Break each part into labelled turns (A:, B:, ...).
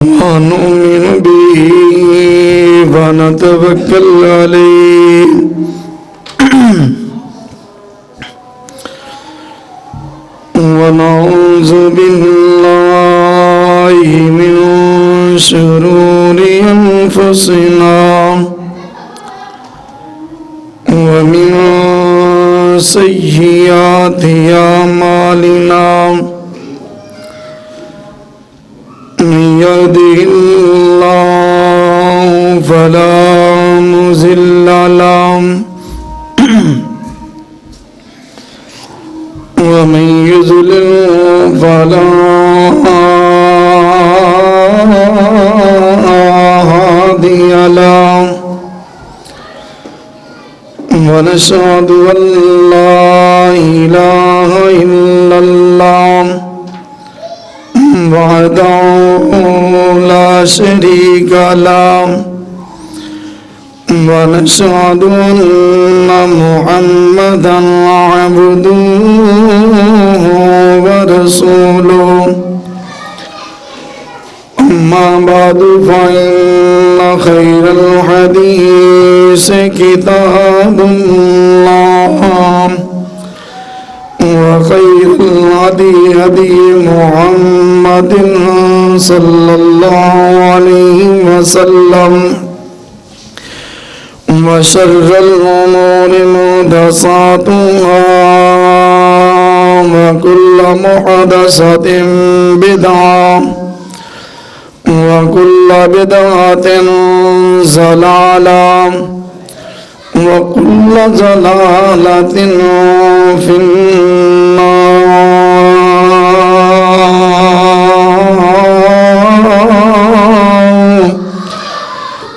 A: ونؤمن به ونتوكل عليه ونعوذ بالله من شرور أنفسنا ومن سيئات أعمالنا من يهده الله فلا مضل له ومن يضلل فلا هادي له ونشهد أن لا إله إلا الله وحده لا شريك له ونشهد أن محمدا عبده ورسوله أما بعد فإن خير الحديث كتاب الله وخير الهدي هدي محمد صلى الله عليه وسلم وشر الأمور محدثاتها وكل محدثة بدعة وكل بدعة ضلالة وكل ضلالة في النار.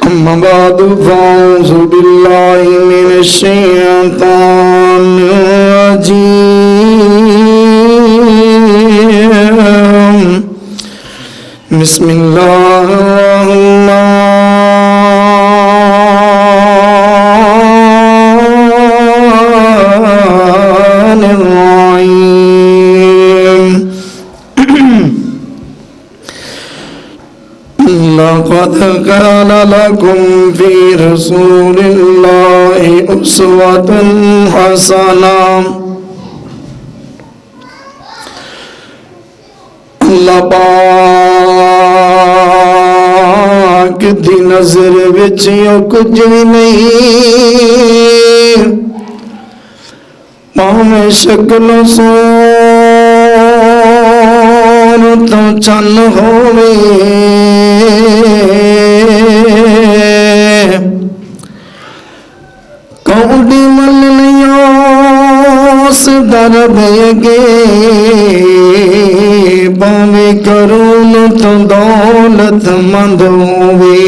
A: أما بعد فأعوذ بالله من الشيطان الرجيم. بسم الله الرحمن الرحيم. لقد كان لكم في رسول الله أسوة حسنة. اللہ پاک دی نظر وچ کچھ بھی نہیں، پاویں شکل سون تو چن ہووے، کوڈی مل لیاس در بیگے، باویں کرون تو دولت مند ہووے.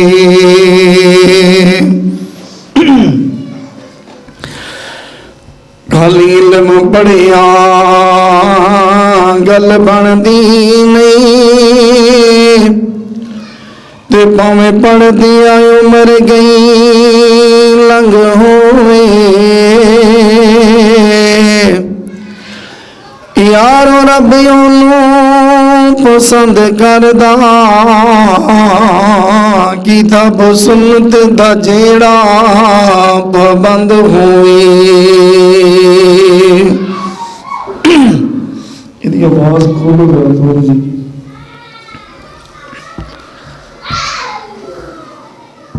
A: خالی علم پڑھیا گل بندی نہیں، تے پاویں پڑھ دیا عمر گئی لنگ ہووے. یارو رب اونوں پسند کردا کتاب سنت دا جیڑا پابند ہوئے. یہ آواز کھولو گا تھوڑی جی.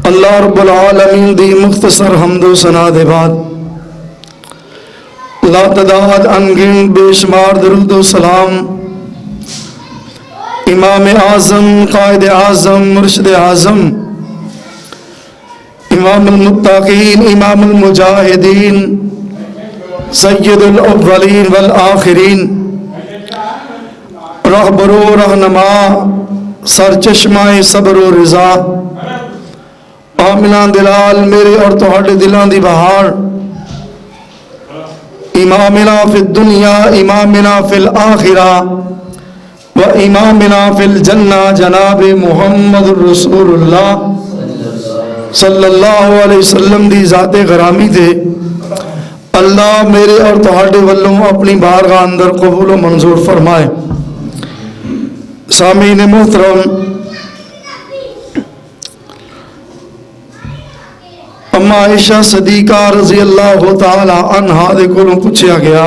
A: اللہ رب العالمین دی مختصر حمد و ثنا دے بعد لا تعداد انگن بے شمار درود و سلام امام اعظم، قائد اعظم، مرشد اعظم، امام المتقین، امام المجاہدین، سید الاولین والآخرین، رہبر و رہنما، سرچشمہ صبر و رضا، آمنہ دلال میرے اور تہاڈے دلان دی بہار، امامنا فی الدنیا، امامنا فی الآخرہ، و امامنا فی الجنہ جناب محمد رسول اللہ صلی اللہ علیہ وسلم دی ذات غرامی دے. اللہ میرے اور تہاڈے والوں اپنی بارگاہ اندر قبول و منظور فرمائے. سامعین محترم، اما عائشہ صدیقہ رضی اللہ تعالی عنہا دے کولوں پوچھیا گیا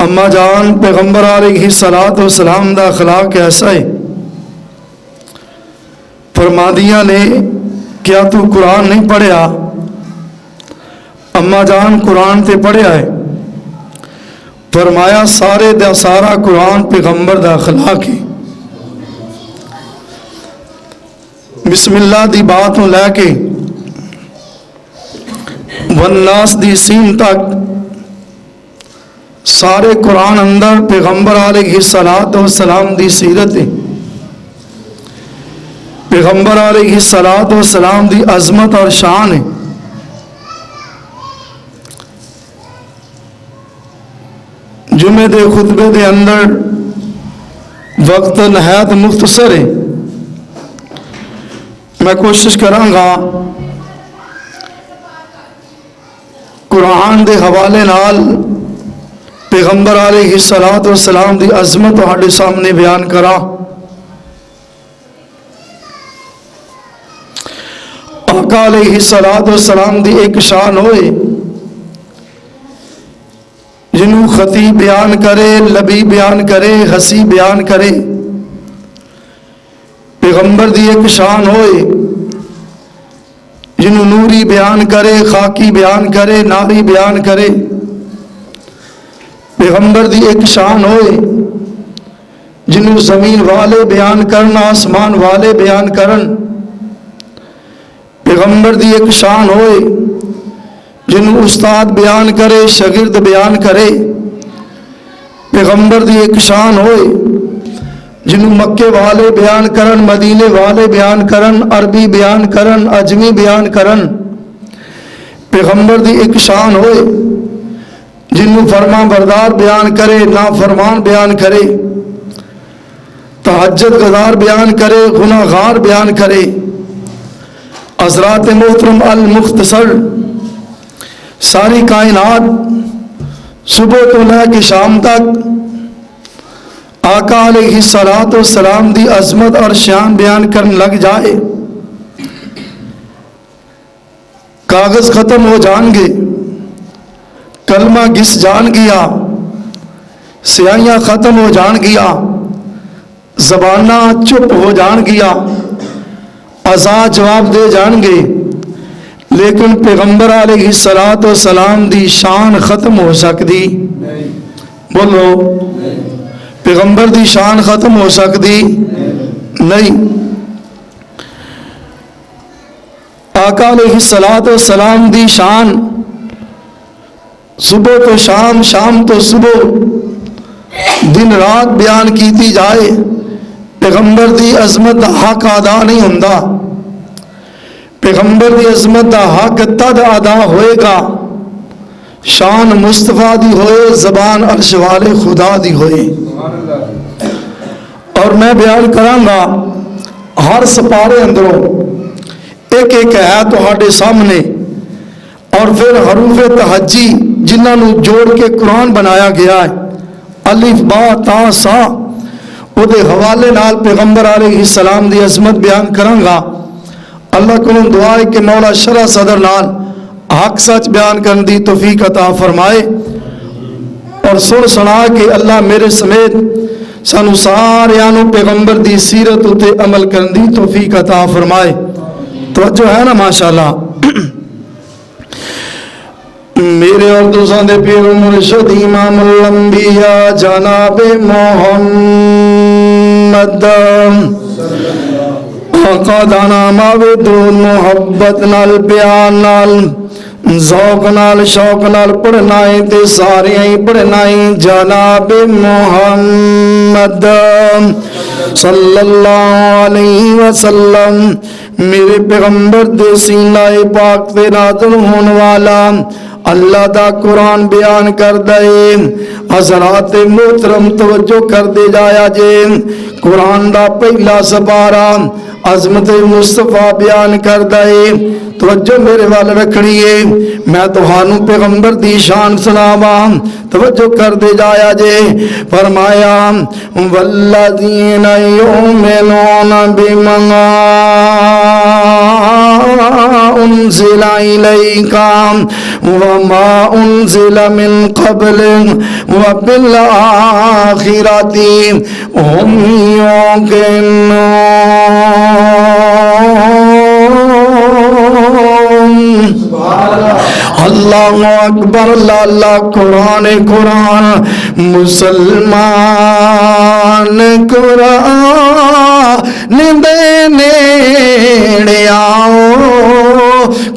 A: اما جان پیغمبر علیہ الصلوۃ والسلام دا اخلاق کیسا ہے؟ فرما دیا نے کیا تو قرآن نہیں پڑھیا؟ اما جان قرآن تے پڑھیا ہے۔ فرمایا سارے دا سارا قرآن پیغمبر دا اخلاق ہے۔ بسم اللہ دی بات نو لے کے والناس دی سین تک سارے قرآن اندر پیغمبر علیہ الصلوۃ والسلام دی سیرت ہے، پیغمبر علیہ الصلوۃ والسلام دی عظمت اور شان ہے۔ جمعے دے خطبے دے اندر وقت نہایت مختصر ہے، میں کوشش کراں گا قرآن دے حوالے نال پیغمبر علیہ الصلوۃ والسلام دی عظمت تہاڈے سامنے بیان کراں۔ آقا علیہ الصلوۃ والسلام دی ایک شان ہوئے جنوں خطیب بیان کرے، لبی بیان کرے، حسی بیان کرے۔ پیغمبر دی ایک شان ہوئے جنوں نوری بیان کرے، خاکی بیان کرے، ناری بیان کرے۔ پیغمبر دی ایک شان ہوئے جنوں زمین والے بیان کرن، آسمان والے بیان کرن۔ پیغمبر دی ایک شان ہوئے جنوں استاد بیان کرے، شاگرد بیان کرے۔ پیغمبر دی ایک شان ہوئے جنوں مکے والے بیان کرن، مدینے والے بیان کرن، عربی بیان کرن، عجمی بیان کرن۔ پیغمبر دی ایک شان ہوئے جنوں فرمان بردار بیان کرے، نافرمان بیان کرے، تہجد گزار بیان کرے، گناہ گار بیان کرے۔ حضرات محترم المختصر ساری کائنات صبح تو لے کے شام تک آقا علیہ الصلوۃ والسلام دی عظمت اور شان بیان کرنے لگ جائے، کاغذ ختم ہو جان گے، کلمہ گس جان گیا، سیاہیاں ختم ہو جان گیا، زبانہ چپ ہو جان گیا، اذان جواب دے جان گے، لیکن پیغمبر علیہ الصلوۃ والسلام دی شان ختم ہو سکتی؟ بولو، پیغمبر دی شان ختم ہو سکتی نہیں۔ آقا علیہ الصلوۃ والسلام دی شان صبح تو شام، شام تو صبح، دن رات بیان کیتی جائے، پیغمبر دی عظمت دا حق ادا نہیں ہوندا۔ پیغمبر دی عظمت دا حق تد ادا ہوئے گا شان مصطفیٰ دی ہوئے، زبان عرش والے خدا دی ہوئے۔ اور میں بیان کراں گا ہر سپارے اندروں ایک ایک ہے تہاڈے سامنے، اور پھر حروف تہجی جنہاں نو جوڑ کے قرآن بنایا گیا ہے، الف با تا سا، او دے حوالے نال پیغمبر علیہ السلام دی عظمت بیان کراں گا۔ اللہ کو دعا ہے کہ مولا شرح صدر نال حق سچ بیان کرن دی توفیق عطا فرمائے، اور سن سنا کہ اللہ میرے سمیت سانو ساریاں نو پیغمبر دی سیرت اتے عمل کرن دی توفیق عطا فرمائے۔ توجہ ہے نا ماشاءاللہ؟ میرے اور دوستاں دے پیر مرشد امام الانبیاء جناب محمد آقا دا نام آویدون محبت نال پیار نال ذوق نال شوق نال پڑھنا ہے تے سارے ہی پڑھنا ہے جناب محمد صلی اللہ علیہ وسلم۔ میرے پیغمبر دے سینہ پاک تے نازل ہون والا اللہ دا قرآن بیان کر دے۔ حضرات محترم توجہ کر دے جایا جے، قرآن دا پہلا سپارہ عظمت مصطفیٰ بیان کر دے۔ تو توجہ میرے وال رکھنی ہے، میں تہانوں پیغمبر دی شان سناواں، توجہ کر دے جایا جے۔ فرمایا والذین یؤمنون بما انزل الیک وما انزل من قبل وبالآخرۃ هم یوقنون۔ اللہ اکبر، اللہ اللہ۔ قرآن قرآن مسلمان قرآن دے نیڑے آؤ،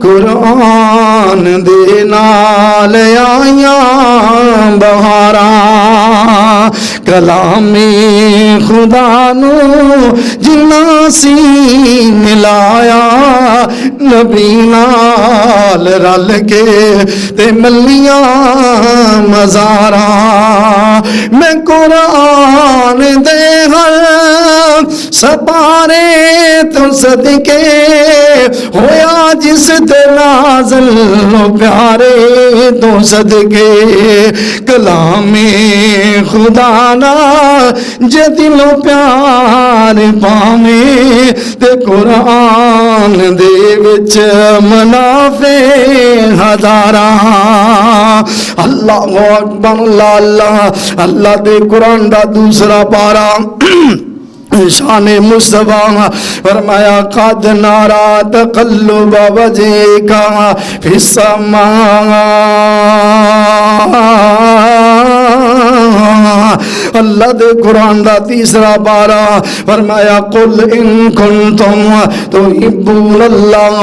A: قرآن دے نال آیاں بہاراں، کلام خدا نو جنا سی ملایا، نبی نال رل کے تے ملیاں مزاراں، میں قرآن دے ہر سپارے تو صدقے ہویا جس تے نازل پیارے تو صدقے، کلام خدا نا جے دلوں پیار پاویں تے قرآن دے وچ منافع ہزاراں۔ اللہ اکبر، اللہ اللہ۔ اللہ دے قرآن دا دوسرا پارا شان مصطفیٰ فرمایا قد نارا تقلب وجهك في السماء۔ اللہ دے قرآن دا تیسرا پارا فرمایا قل ان کنتم تحبون اللہ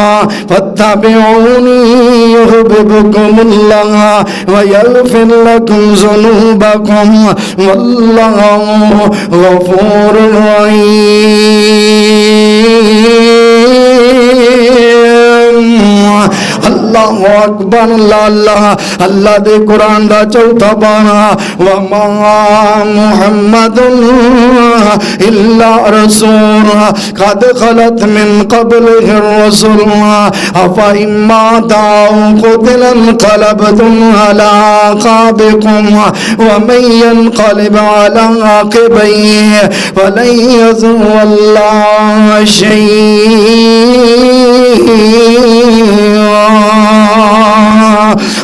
A: فاتبعونی یحببکم اللہ ویغفر لکم ذنوبکم واللہ غفور اللہ اکبر، اللہ اللہ۔ اللہ دے قرآن دا چوتھا پارا وما محمد الا رسول قد خلت من قبله الرسل افإن مات أو قتل انقلبتم على أعقابكم ومن ينقلب على عقبيه فلن يضر الله شيئا۔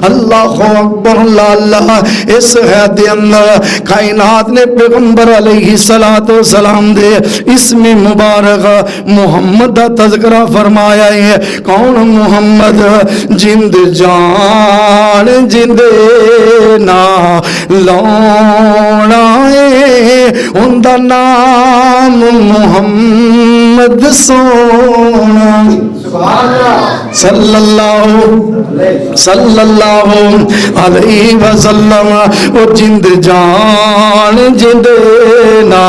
A: اللہ اکبر، اللہ اللہ۔ اس حد اندر کائنات نے پیغمبر علیہ السلام دے اسم مبارک محمد دا تذکرہ فرمایا ہے۔ کون محمد؟ جند جان جندے نا لونا ہے، ان دا نام محمد سونا صلی اللہ علیہ وسلم۔ وہ جند جان جند نا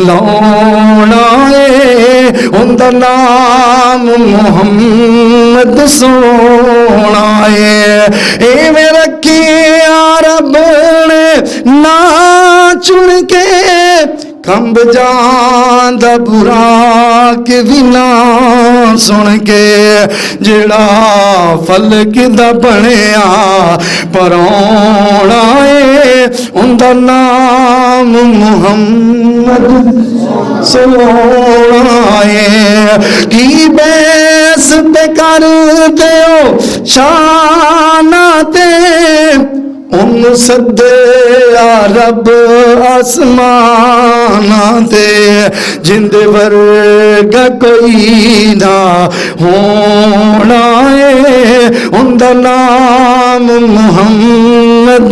A: لونا ہے، ان دا نام محمد سونا ہے۔ اے میرا کیا رب نے نا چن کے کمب جان دا براق بھی نہ سن کے، جڑا فلک دا بنیا پرونا ہے، ان دا نام محمد سونا ہے۔ کی بیس تے کر دیو شاناتے، ان سدے یا رب آسمان تے، جند ورگا کوئی نہ ہونا ہے، ان دا نام محمد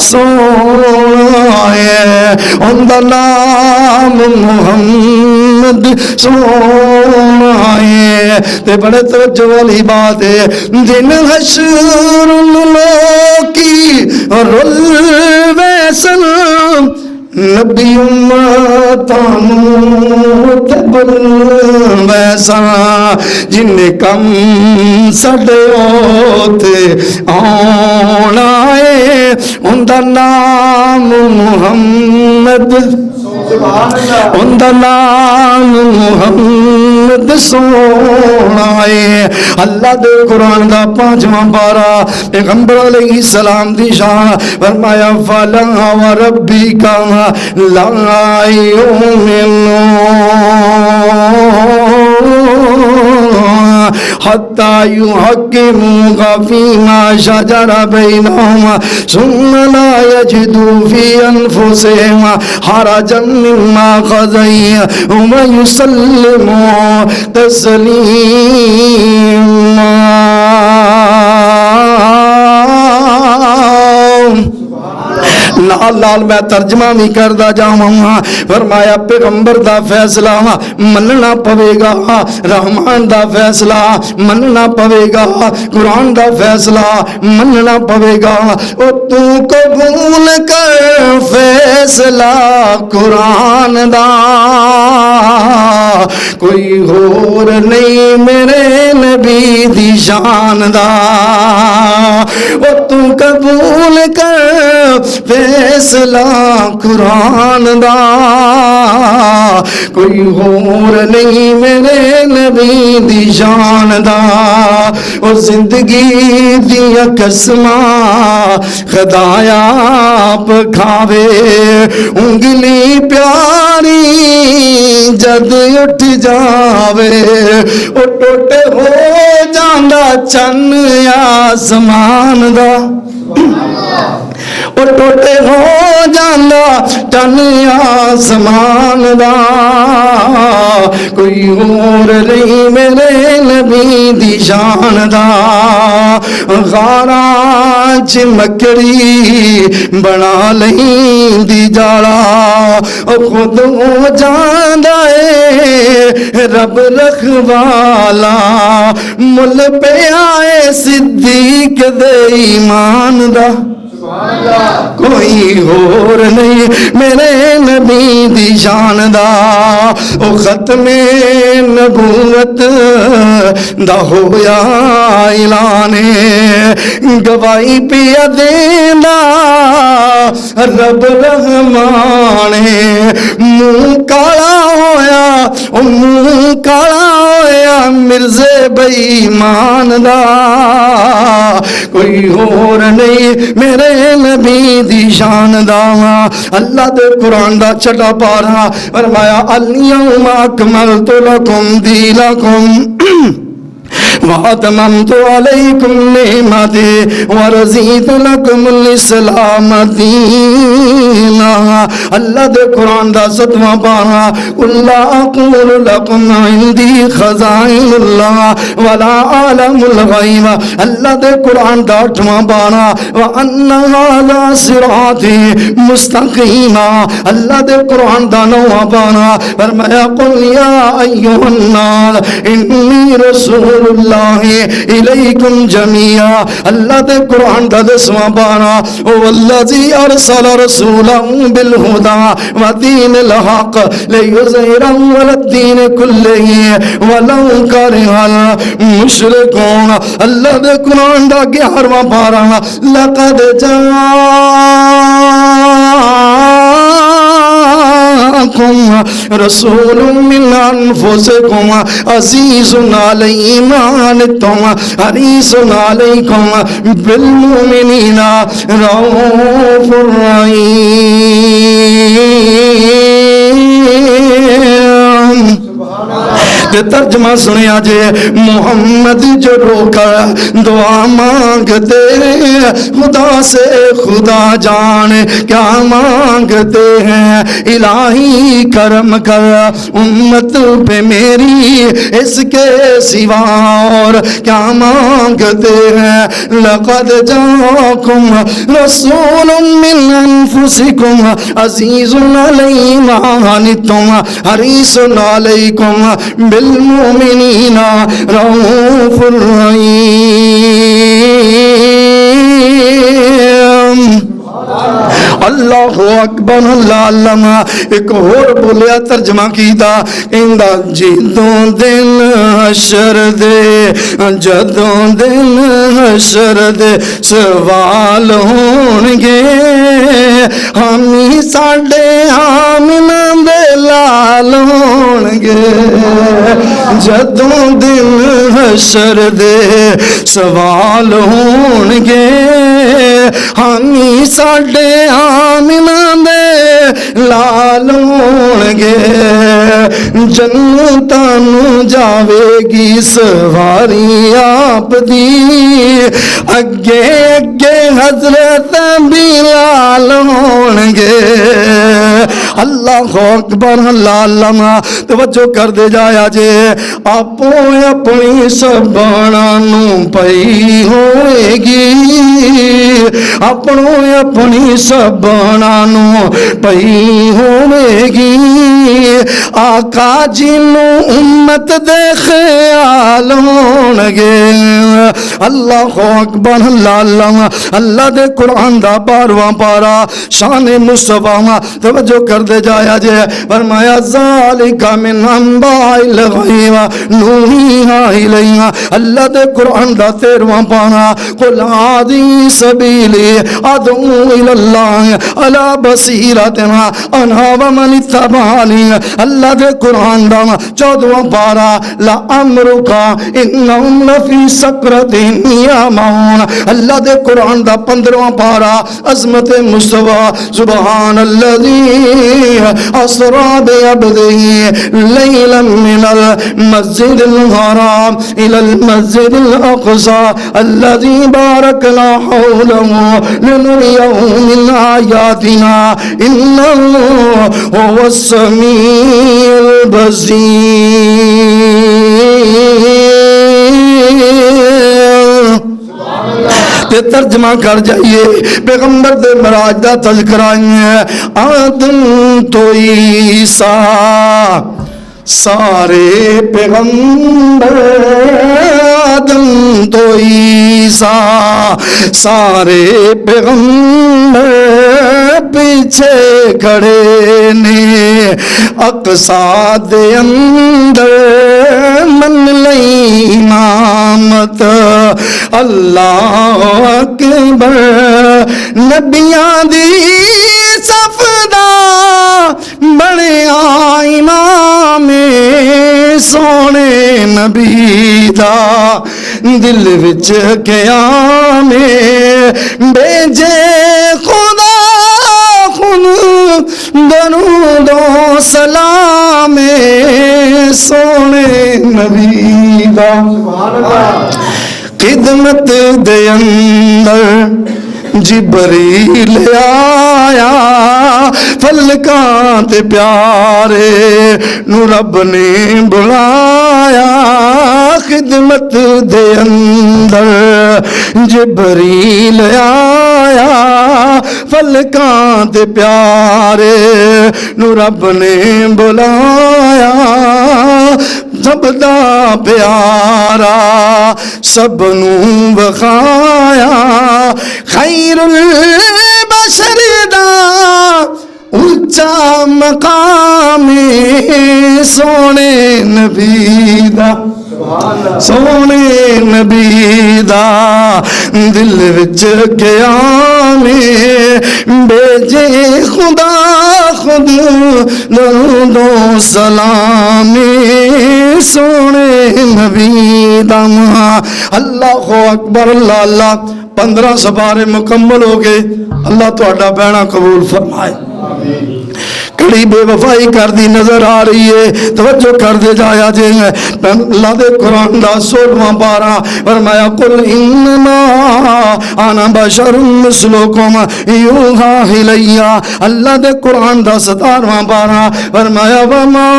A: سونا ہے، ان دا نام محمد سونا ہے۔ تے بڑے توجہ والی بات ہے، دن حشر لوکی رل ویسن، نبی امتانو تبل ویسا، جن کم سڈے ہوتے آنا ہے، ان دا نام محمد اندر نام محمد سونا ہے اللہ دے قرآن دا 5واں پارہ پیغمبر علیہ السلام دی شان فرمایا فلا وربک لا یؤمنون حتى يحكموك فيما شجر بينهم ثم لا يجدوا في أنفسهم حرجا مما قضيت ويسلموا تسليما لال لال میں ترجمہ بھی کردہ جاؤں فرمایا پیغمبر دا فیصلہ مننا پوے گا رحمان دا فیصلہ مننا پوے گا قرآن دا فیصلہ مننا پوے گا او تو قبول کر فیصلہ قرآن دا کوئی اور نہیں میرے نبی دی شان دا او تو قبول کر فیصلہ قرآن دا کوئی اور نہیں میرے نبی دی شان دا او زندگی دیا قسماں خدایا آپ کھاوے انگلی پیاری جد اٹھ جاوے او ٹوٹے ہو جاندہ چن آسمان دا اور ٹوٹے ہو جانا چن آسمان دا کوئی اور نہیں میرے نبی دی شان دا غاراں چ مکڑی بنا لیں دی جاڑا خود ہو جاندا اے رب رکھوالا مل پہ آئے صدیق دے ایمان دا کوئی اور نہیں میرے نبی دی شان دا او ختم نبوت دا ہویا اعلان گواہی پیا دینا رب رحمان منہ کالا ہویا او منہ کالا ہویا مرزے بے ایمان دا کوئی اور نہیں میرے نبی دی شان دا اللہ دے قرآن دا چھٹا پارا فرمایا الیوم اکملت لکم دینکم وَأَتْمَمْتُ عَلَيْكُمْ نِعْمَتِي وَرَضِيتُ لَكُمُ الْإِسْلَامَ دِينًا اللہ دے قرآن دا 7واں پارہ قُلْ لَا أَقُولُ لَكُمْ عِنْدِي خَزَائِنُ اللَّهِ وَلَا أَعْلَمُ الْغَيْبَ اللہ دے قرآن دا 8واں پارہ وَأَنَّ هَذَا صِرَاطِي مُسْتَقِيمًا اللہ دے قرآن دا 9واں پارہ فرمایا قُلْ يَا أَيُّهَا النَّاسُ إِنِّي رَسُولُ اللہ الیکم جميعا اللہ دے قرآن دا 10واں پارہ والذی ارسل رسولہ بالہدی ودین الحق لیظہرہ علی الدین کلہ ولو کرہ المشرکون اللہ دے قرآن دا 11واں پارہ لقد جاءکم رسول من انفسکم عزیز علیہ ما عنتم حریص علیکم بالمؤمنین رؤوف رحیم ترجمہ سنیا جے محمد جو رو کر دعا مانگتے ہیں خدا سے خدا جان کیا مانگتے ہیں الہی کرم کر امت پہ میری اس کے سوا اور کیا مانگتے ہیں لقد جاءکم رسول من انفسکم عزیز علیہ ما عنتم حریص علیکم بالمؤمنین رؤوف رحیم اللہ اکبر اللہ علامہ ایک اور بولیا ترجمہ کیتا کہندا جدوں دن حشر دے جدوں دن حشر دے سوال ہون گے ہمیں ساڈے آمنہ دے لال ہون گے جدوں دن حشر دے سوال ہون گے ہمیں ساڈے آمنہ دے لال ہون گے جنتاں نو جاوے گی سواری آپ دی اگے اگے حضرت بلال ہون گے اللہ اکبر اللہ علامہ توجہ کر دے جایا جے آپو اپنی سبانا نو پئی ہوئے گی اپنو اپنی سبانا نو پئی ہوئے گی آقا جی نو امت دے خیال ہون گے اللہ اکبر اللہ علامہ اللہ دے قرآن دا 12واں پارا شان مصطفیٰ توجہ کر دے جایا جے فرمایا ذالک من انباء الغیب نوحیہا الیک اللہ دے قرآن دا 13واں پارا قل ہذہ سبیلی ادعو الی اللہ علی بصیرۃ انا ومن اتبعنی اللہ دے قرآن دا 14واں پارا لعمرک انہم لفی سکرتہم یعمہون اللہ دے قرآن دا 15واں پارا عظمت مصطفیٰ سبحان الذی اسری بعبدہ لیلا من المسجد الحرام الى المسجد الاقصى الذي باركنا حوله لنريه من آياتنا انه هو السميع البصير ترجمہ کر جائیے پیغمبر دے معراج دا تذکرہ ہے آدم تو عیسیٰ سارے پیغمبر آدم تو عیسیٰ سارے پیغمبر پیچھے کھڑے نے اقصا دے اندر من لئی امامت اللہ اکبر نبیاں دی صف دا بڑیا امام سونے نبی دا دل وچ قیام بھیجے خدا خود درود و سلام سونے نبی دا خدمت دے اندر جبریل آیا فلکاں تے پیارے نو رب نے بلایا خدمت دے اندر جبریل آیا فلکاں تے پیارے نو رب نے بلایا سب دا پیارا سب نو بخایا خیر البشر دا اونچا مقام سونے نبی دا سونے نبی دا دل وچ قیام بھیجے خدا خود درود و سلام سونے نبی دا اللہ اکبر اللہ اللہ 15 سپارے مکمل ہو گئے اللہ تہاڈا بہنا قبول فرمائے کڑی بے وفائی کر دی نظر آ رہی ہے توجہ کر دے جایا جے اللہ دے قرآن دا 16واں پارا فرمایا قل انما انا بشر مثلکم یوحا الی اللہ دے قرآن دا 17واں پارا فرمایا وما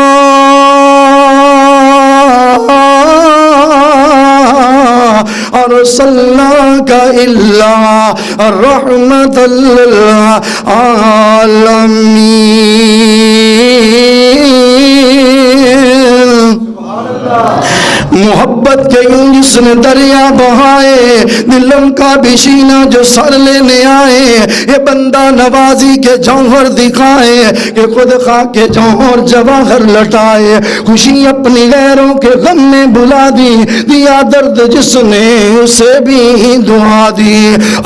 A: ارسلناک الا رحمت للعالمین محبت کے جس نے دریا بہائے، دلم کا بشینہ جو سر لینے آئے، یہ بندہ نوازی کے جوہر دکھائے کہ خود خاک کے جوہر جواہر لٹائے، خوشی اپنی غیروں کے غم نے بلا دی، دیا درد جس نے اسے بھی دعا دی۔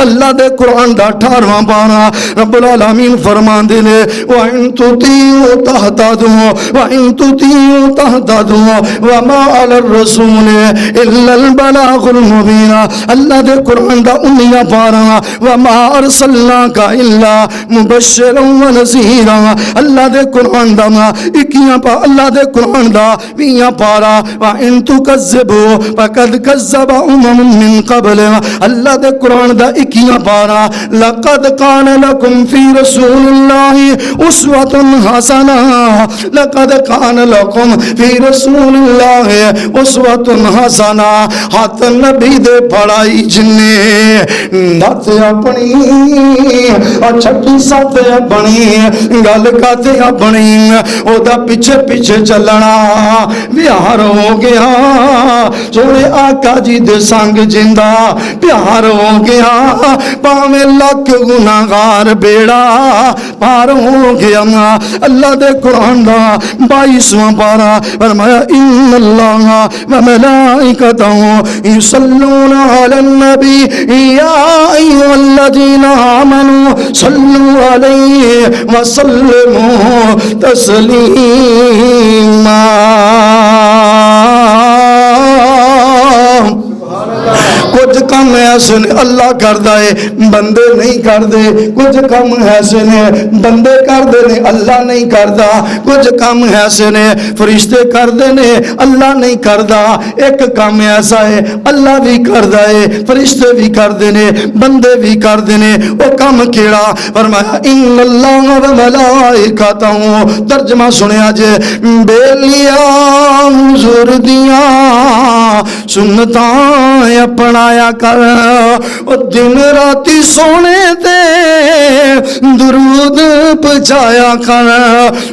A: اللہ دے قرآن دا 18واں پارہ رب العالمین فرمان دے نے وَإِن تُطِيعُوا تَهْتَدُوا وَإِن تُطِيعُوا تَهْتَدُوا وَمَا عَلَى الرَّسُولِ إِلَّا الْبَلَاغُ الْمُبِينُ۔ اللہ دے قرآن دا 19واں پارہ وَمَا أَرْسَلْنَاكَ إِلَّا مُبَشِّرًا وَنَذِيرًا۔ اللہ دے قرآن دا 21واں پارہ، اللہ دے قرآن دا 20واں پارہ وَإِن تُكَذِّبُوا فَقَدْ كَذَّبَ أُمَمٌ مِّن قَبْلِ۔ اللہ دے قرآن دا 21واں پارہ لَقَدْ كَانَ لَكُمْ فِي رَسُولِ اللَّهِ أُسْوَةٌ حَسَنَةٌ لَقَدْ كَانَ لَكُمْ فِي رَسُولِ اللَّهِ أُسْوَةٌ حَسَنَةٌ۔ ہاتھ نبی دے پڑھائی جنے نات اپنی اور چھٹی ساتھ اپنی گل کاتے اپنی او دا پیچھے پیچھے چلنا پیار ہو گیا، سونے آقا جی دے سنگ جندہ پیار ہو گیا، پاویں لاکھ گناہگار بیڑا پار ہو گیا۔ اللہ دے قرآن دا 22واں پارہ فرمایا ان اللہ و ملائکتہ یصلون علی النبی یا ایھا الذین آمنوا صلوا علیہ وسلموا تسلیما۔ کچھ کم ایسے نے اللہ کردہ ہے بندے نہیں کردے، کچھ کم ایسے نے بندے کردے نے اللہ نہیں کردہ، کچھ کم ایسے نے فرشتے کردے نے اللہ نہیں کردہ، ایک کم ایسا ہے اللہ بھی کردہ ہے فرشتے بھی کردے نے بندے بھی کردے نے، وہ کم کیڑا فرمایا ان اللہ و ملائکتہ۔ ترجمہ سنیا جے بیلیاں حضور دیاں سنتاں اپنایا کر، او دن راتی سونے تے درود پچایا کر،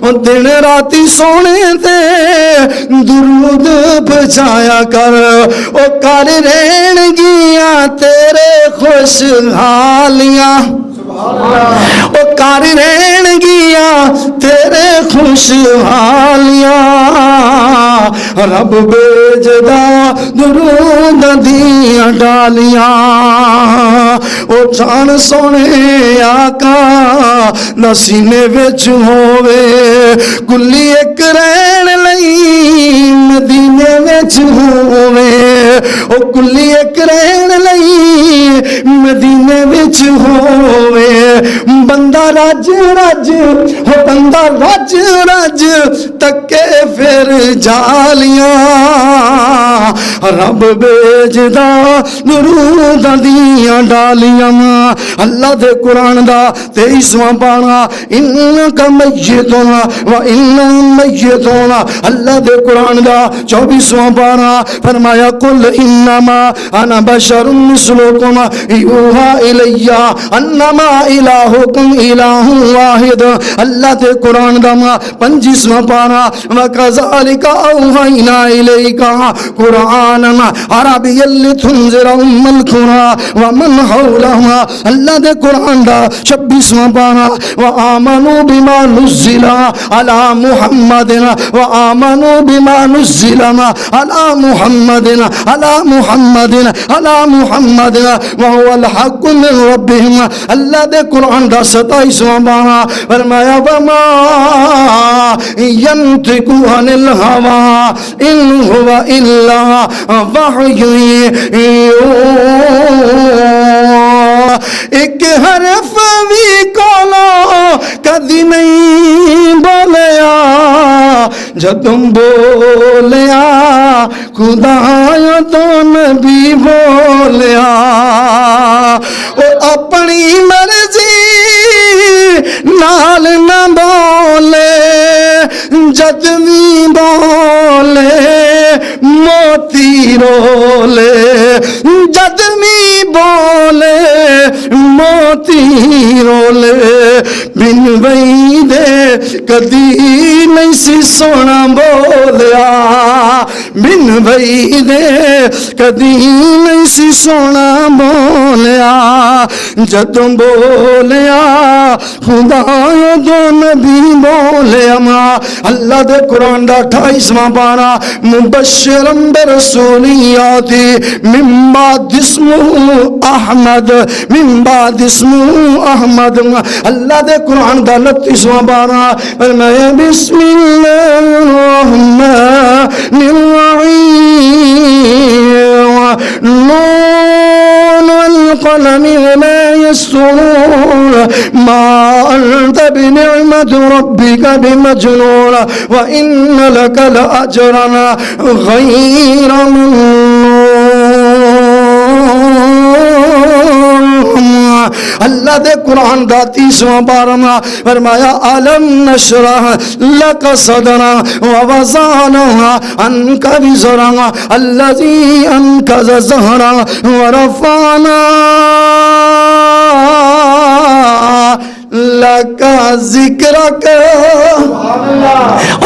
A: او دن راتی سونے تے درود پچایا کر، او کر رہن گیاں تیرے خوشحالیاں، او کر رہن گیاں تیرے خوشحالیاں، رب بھیجدا درود دیاں ڈالیاں، او چان سونے آقا دا سینے وچ ہووے، کلی ایک رہن لئی مدینے وچ ہووے، او کلی ایک رہن لئی مدینے وچ ہووے، بندہ رج رج ہو بندہ رج رج تکے پھر جالیاں، رب بھیجدا درود دیاں ڈالیاں۔ اللہ دے قرآن دا 23واں پارہ انک میتون و انہم میتون۔ اللہ دے قرآن دا 24واں پارہ فرمایا قل انما انا بشر مثلکم یوحی الی انما الہکم الہ واحد۔ اللہ دے قرآن دا 25واں پارہ وکذالک اوحینا الیک قرآنا عربیا لتنذر ام القری ومن حولها۔ اللہ دے قرآن دا 26واں پارہ وآمنوا بما نزل علی محمد وآمنوا بما نزل علی محمد علی محمد علی محمد وهو الحق من ربهم۔ اللہ دے قرآن دا 27واں پارہ فرمایا وما ينطق عن الهوى ان هو الا وحی یوحی۔ ایک حرف بھی کولو کدی نہیں بولیا، جدوں بولیا خدا تو نبی بولیا، وہ اپنی مرضی نال نہ بولے، جد بھی بولے موتی رولے، جد بھی بولے موتی رولے، بن وئی دے کدی نہیں سی سونا بولیا، بن بھئی دے کدی نہیں سی سونا بولیا جدوں بولیا خدا جو نبی بولیا اللہ دے قرآن دا 28واں پارا مبشرم برسول یاتی من بعد اسمہ احمد من بعد اسمہ احمد اللہ دے قرآن دا 29واں پارا فرمایا بسم اللہ الرحمن الرحیم نون والقلم وما يسطرون ما أنت بنعمة ربك بمجنون وإن لك لأجرا غير ممنون اللہ دے قرآن دا 30واں پارا فرمایا علم نشرح لک صدرا ووضعنا عنک وزرا الذی انقض ظہرا ورفعنا لکا ذکرک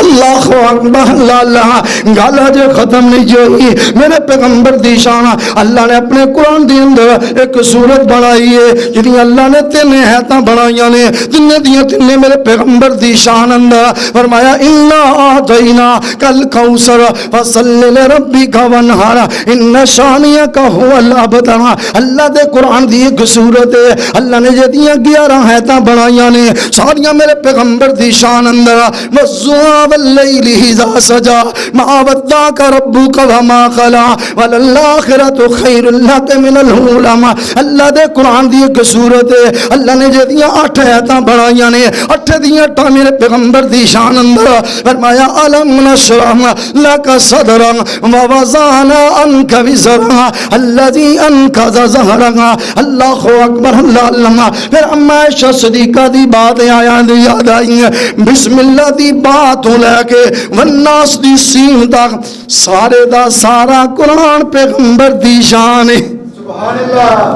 A: اللہ اکبر اللہ گالا جو ختم نہیں جوئی میرے پیغمبر دی شان اللہ نے اپنے قرآن دی اندر ایک صورت بنائی ہے جنہی اللہ نے تینے حیطاں بنائیاں نے تینے دیاں تینے میرے پیغمبر دی شان اندر فرمایا اِنَّا آتَيْنَا کَلْ کَوْسَرَ فَصَلِّ لِرَبِّكَ وَانْحَرَ اِنَّ شَانِيَكَ هُوَ الْأَبْتَرَ اللہ دے قرآن دی ایک صورت ہے اللہ نے جدیاں 11 حیطاں بنائیاں نے ساریاں میرے پیغمبر دی شان اندر وَالضُّحَىٰ وَاللَّيْلِ إِذَا سَجَىٰ مَا وَدَّعَكَ رَبُّكَ وَمَا قَلَىٰ وَلَلْآخِرَةُ خَيْرٌ لَكَ مِنَ الْأُولَىٰ اللہ دے قرآن دی ایک صورت ہے اللہ نے جدیاں 8 آیتاں بنائیاں نے 8 دیاں ٹا میرے پیغمبر دی شان اندر فرمایا أَلَمْ نَشْرَحْ لَكَ صَدْرَكَ وَوَضَعْنَا عَنْكَ وِزْرَكَ الَّذِي أَنقَضَ ظَهْرَكَ اللہ اکبر اللہ پھر عائشہ صدیقہ دی بات آیاں دی یاد آئی بسم اللہ دی بات ہو لے کے والناس دی سین تک سارے دا سارا قرآن پیغمبر دی شان ہے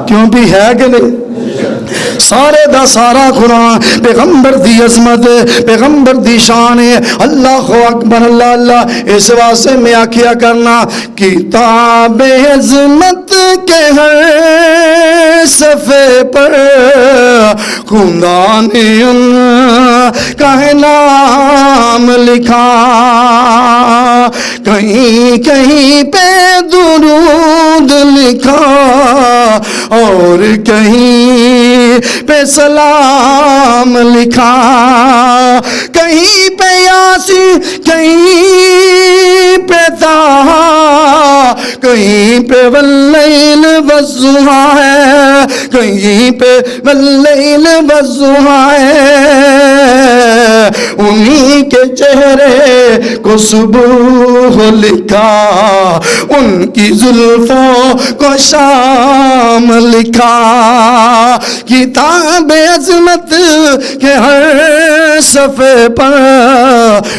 A: کیوں بھی ہے کہ نہیں سارے دا سارا قرآن پیغمبر دی عظمت پیغمبر دی شان ہے اللہ اکبر اللہ اللہ اس واسطے میں آکھیا کرنا کتاب عظمت کے ہر صفحے پر خدا نے ان کا نام لکھا کہیں کہیں پہ درود لکھا اور کہیں پہ سلام لکھا کہیں پہ یاسین کہیں پہ تہا کہیں پہ واللیل والضحیٰ ہے کہیں پہ واللیل والضحیٰ ہے انہی کے چہرے کو صبح لکھا ان کی زلفوں کو شام لکھا کتاب عظمت کے ہر صفحے پر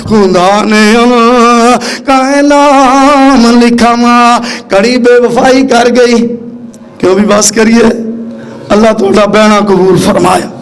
A: خدا نے ان کا نام لکھا کڑی بے وفائی کر گئی کیوں بھی بس کریے اللہ تعالیٰ بینا قبول فرمایا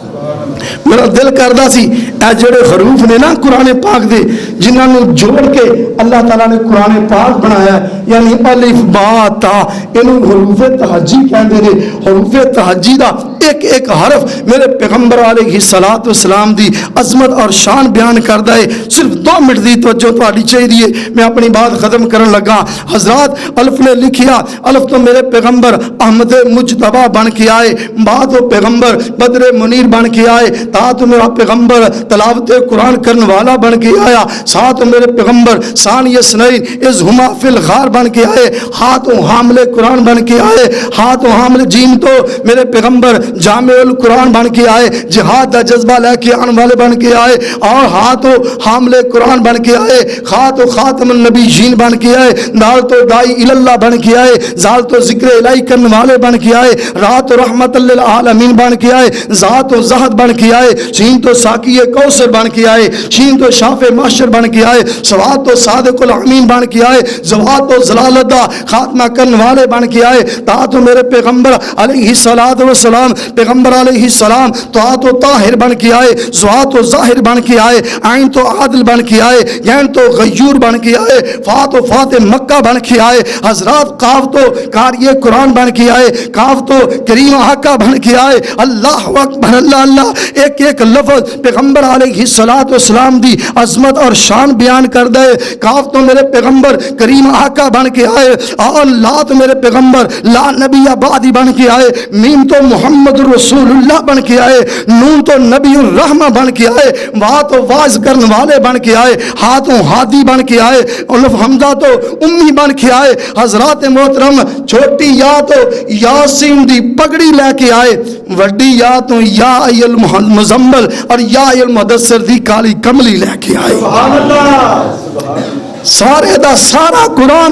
A: میرا دل کردہ سی اے جڑے حروف نے نا قرآن پاک دے جنہاں نے جوڑ کے اللہ تعالیٰ نے قرآن پاک بنایا ہے یعنی الف با تا انہوں حروف تہجی کہندے نے حروف تہجی دا ایک ایک حرف میرے پیغمبر علیہ السلام دی عظمت اور شان بیان کردہ ہے صرف 2 منٹ دی توجہ تو آڈی چاہیے میں اپنی بات ختم کرن لگا حضرات الف نے لکھیا الف تو میرے پیغمبر احمد مجتبہ بن کے آئے با تو پیغمبر بدر منیر بن کے آئے تا تو میرا پیغمبر تلاوت قرآن کرن والا بن کے آیا ساتھ میرے پیغمبر ثانی اثنین از ہما فی الغار بن کے آئے ہاتھوں حامل قرآن بن کے آئے ہاتھوں حامل جیم تو میرے پیغمبر جامع القرآن بن کے آئے جہاد دا جذبہ لے کے آن والے بن کے آئے اور ہاتھوں حامل قرآن بن کے آئے خاتو خاتم النبی جین بن کے آئے دال تو دائی اللہ بن کے آئے زال تو ذکر الہی کرن والے بن کے آئے رات و رحمت للعالمین بن کے آئے ذات و زہد بن کے آئے شین تو ساکی کوثر بن کے آئے شین تو شاف معاشر بن کے آئے سواد تو صادق الامین بن کے آئے زواد تو زلالت دا خاتمہ کرن والے بن کے آئے تا تو میرے پیغمبر علیہ السلام پیغمبر علیہ السلام طاعت و طاہر بن کے آئے، ذات و ظاہر بن کے آئے، عین تو عادل بن کے آئے، یین تو غیور بن کے آئے، فات و فاتح مکہ بن کے آئے، حضرات قاف تو قاری قرآن بن کے آئے، قاف تو کریم آقا بن کے آئے۔ اللہ اکبر، اللہ اللہ، ایک ایک لفظ پیغمبر علیہ السلام دی عظمت اور شان بیان کر دے۔ کاف تو میرے پیغمبر کریم آقا بن کے آئے، اور لا تو میرے پیغمبر لا نبی بعدی بن کے آئے، میم تو محمد رسول اللہ بن کے آئے، نون تو نبی الرحمہ بن کے آئے، وا تو واعظ کرنے والے بن کے آئے، ہاتھوں ہادی بن کے آئے، الف حمزہ تو امی بن کے آئے۔ حضرات محترم، چھوٹی یا تو یاسین دی پگڑی لے کے آئے، وڈی یا تو یا ای المزمل اور یا ای المدثر دی کالی کملی لے کے آئے۔ سبحان اللہ، سارے دا سارا قرآن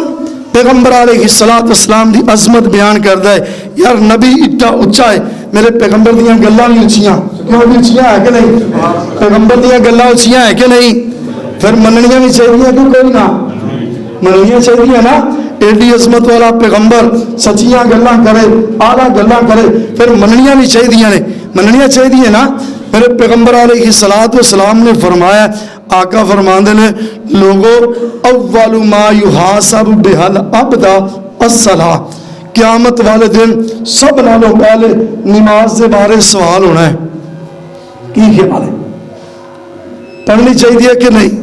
A: پیغمبر علیہ السلام دی عظمت بیان کردا ہے۔ یار نبی اٹا اچا ہے، میرے پیغمبر دیاں گلاں بھی اچھیاں، کیوں بھی اچھیاں ہے کہ نہیں؟ پیغمبر دیاں گلاں اچھیاں ہے کہ نہیں؟ پھر مننیاں بھی چاہیے کہ کوئی نہ مننیاں چاہیے نا؟ ایڈی عظمت والا پیغمبر سچیاں گلاں کرے، اعلیٰ گلاں کرے، پھر مننیاں بھی چاہیے نے، مننیاں چاہیے نا۔ میرے پیغمبر علیہ السلام نے فرمایا، آقا فرماندے نے، لوگو اول ما یحاسب بہ العبد الصلاۃ، قیامت والے دن سب نالوں پہلے نماز کے بارے سوال ہونا ہے۔ کی خیال ہے؟ پڑھنی چاہیے کہ نہیں؟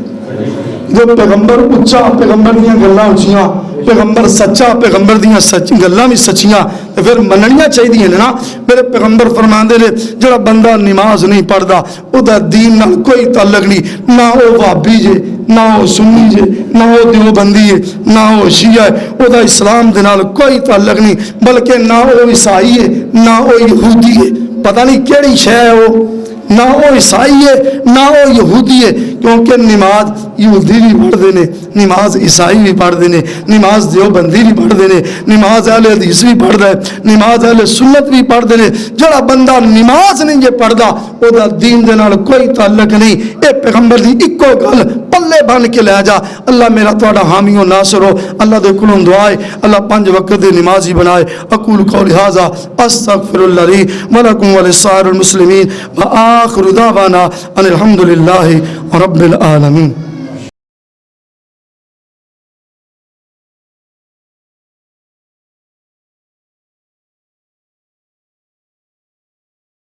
A: جو پیغمبر اچا، پیغمبر دیاں گلاں اچھیاں، پیغمبر سچا، پیغمبر دیاں گلاں بھی سچیاں، پھر مننیاں چاہیے نا۔ میرے پیغمبر فرماندے نے، جڑا بندہ نماز نہیں پڑھدا او دا دین نال کوئی تعلق نہیں، نہ او وہابی جے، نہ او سنی جے، نہ او دیوبندی ہے، نہ او شیعہ ہے، او دا اسلام دے نال کوئی تعلق نہیں، بلکہ نہ او عیسائی ہے، نہ او یہودی ہے، پتہ نہیں کیڑی شے ہے او، نہ وہ عیسائی ہے نہ وہ یہودی ہے، کیونکہ نماز یہودی بھی پڑھتے ہیں، نماز عیسائی بھی پڑھتے ہیں، نماز دیوبندی بھی پڑھتے ہیں، نماز اہل حدیث بھی پڑھتا ہے، نماز اہل سنت بھی پڑھتے ہیں۔ جڑا بندہ نماز نہیں جے پڑھتا وہ دا دین دے نال کوئی تعلق نہیں۔ اے پیغمبر دی اکو گل پلے بن کے لے جا۔ اللہ میرا تہاڈا حامی و ناصر ہو۔ اللہ دے کولوں دعا ہے اللہ 5 وقت دے نمازی بنائے۔ اقول قولی ھذا استغفر اللہ لی ولکم ولسائر المسلمین آخر دعوانا ان الحمد للہ رب العالمین۔